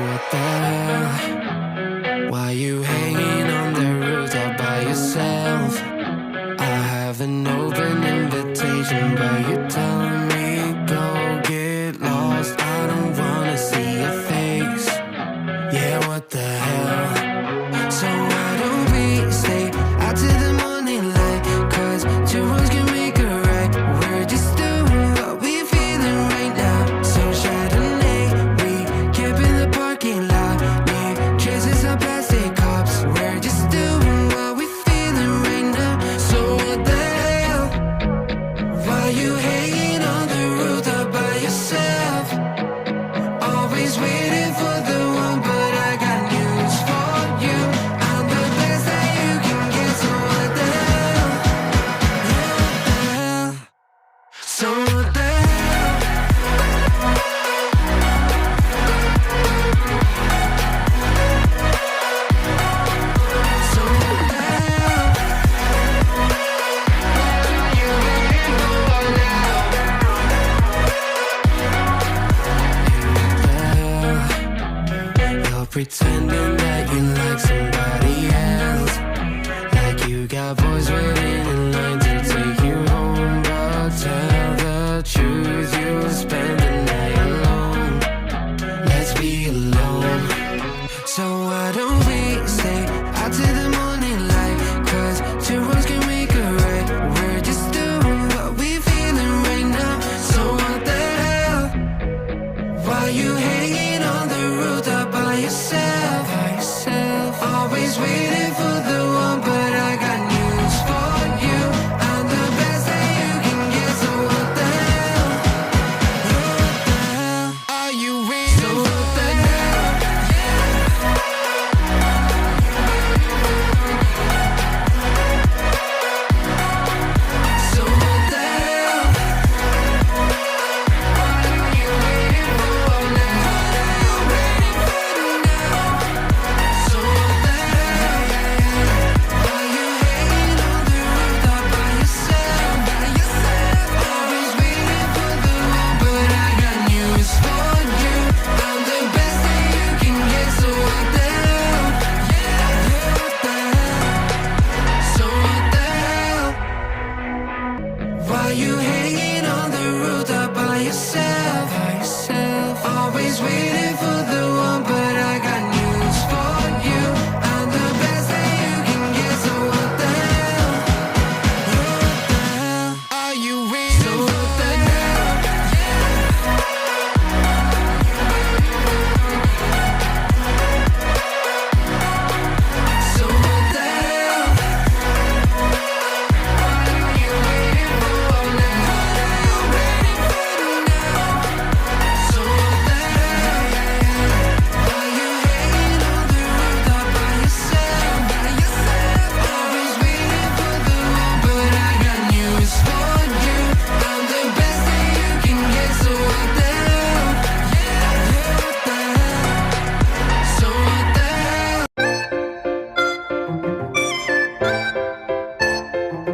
what the hell? Why you hanging on the roof all by yourself? I have an open invitation, but you're telling me go get lost. I don't wanna see your face. Yeah, what the hell? So why don't we stay out to the morning light? 'Cause two wrongs can make a right. We're just doing what we feeling right now. So Chardonnay, we camp in the parking lot. Leave traces of plastic cups. We're just doing what we feeling right now. So what the hell? Why you hanging on the roof all by yourself? Always waiting for the one, but I got news for you. I'm the best that you can get. So what the hell? Yeah, what the hell? So what the hell? So what the hell? You waiting for now? You're pretending that you like somebody else, like you got boys with